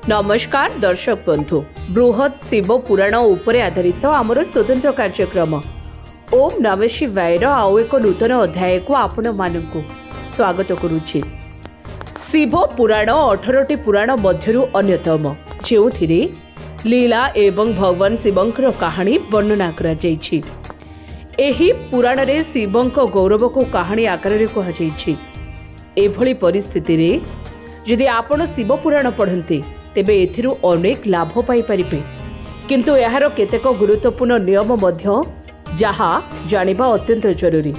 नमस्कार दर्शक बंधु बृहत शिव पुराण उपरे आधारित आमर स्वतंत्र कार्यक्रम ओम नमः शिवायर आउ एक नूतन अध्याय को आपण मानकु स्वागत करुछि। शिव पुराण 18टी पुराण मध्यरु अन्यतम जेउथिरे लीला एवं भगवान शिवंकर कहानी वर्णना करा जायछि। एही पुराण रे शिवंक गौरव को कहानी आकार रे कहा जायछि। एभली परिस्थिति रे यदि आपण शिव पुराण पढ़न्ते तेबे एथिरु अनेक लाभ पाई परिबे, किंतु एहार केतेक गुरुत्वपूर्ण नियम मध्य जहा जानिबा अत्यंत जरूरी।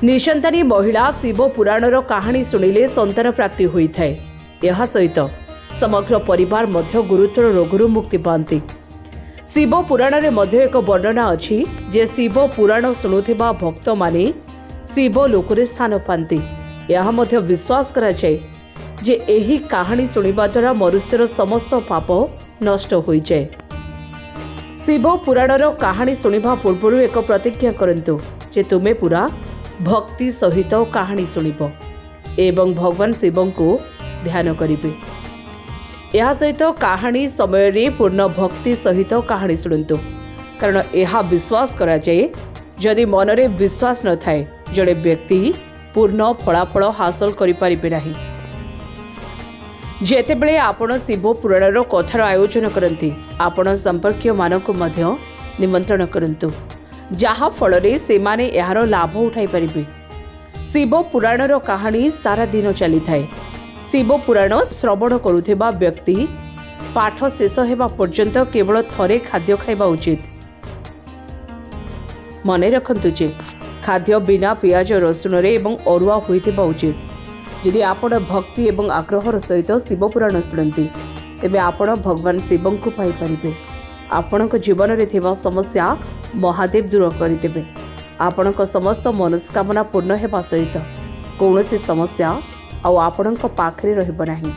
निसंतानी महिला शिव पुराणर कहानी सुनिले संतान प्राप्ति होइथाय। एहा सहित समग्र परिवार मध्य गुरुतर रोगरु मुक्ति पाती। शिव पुराण रे मध्य एक वर्णना अछि जे शिव पुराण सुनुथिबा भक्त माने शिव लोकरे स्थान पाती। यह मध्य विश्वास करा जाय जे एही कहानी सुनिबा द्वारा मनुष्यर समस्त पाप नष्ट होई जाय। शिव पुराणर कहानी सुनिबा पूर्व एक प्रतिज्ञा करंतु जे तुमे पूरा भक्ति सहित कहानी सुनिब एवं भगवान शिवं को ध्यान करिवे। यह सहित कहानी समय रे पूर्ण भक्ति सहित कहानी सुनंतु, कारण यह विश्वास करा जाय जदि मनरे विश्वास न थाए जड़े व्यक्ति पूर्ण फलाफल हासिल करि परिबे नाही। जेतेबेले आपण शिव पुराणर कथार आयोजन करती आपण संपर्कीय मानक मध्य निमंत्रण करंतु, जहा फलरे सेमाने यार लाभ उठाई परिबे। शिव पुराणर कहानी सारा दिन चली थाए। शिव पुराण श्रवण करुथिबा व्यक्ति पाठ शेष हेबा पर्यंत केवल थरे खाद्य खाइबा उचित। मने रखंतु जे खाद्य बिना पियाज रसुण रे एवं अरुआ होइथिबा उचित। यदि आपण भक्ति एवं आग्रहर सहित शिव पुराण शुणती तेबे आपण भगवान शिवं को पाई परिबे। आपणक जीवन रे थिबा समस्या महादेव दूर करिदेबे। आपणक समस्त मनस्कामना पूर्ण हेबा सहित कौनसी समस्या आ आपणक पाखरे रहबो नाही।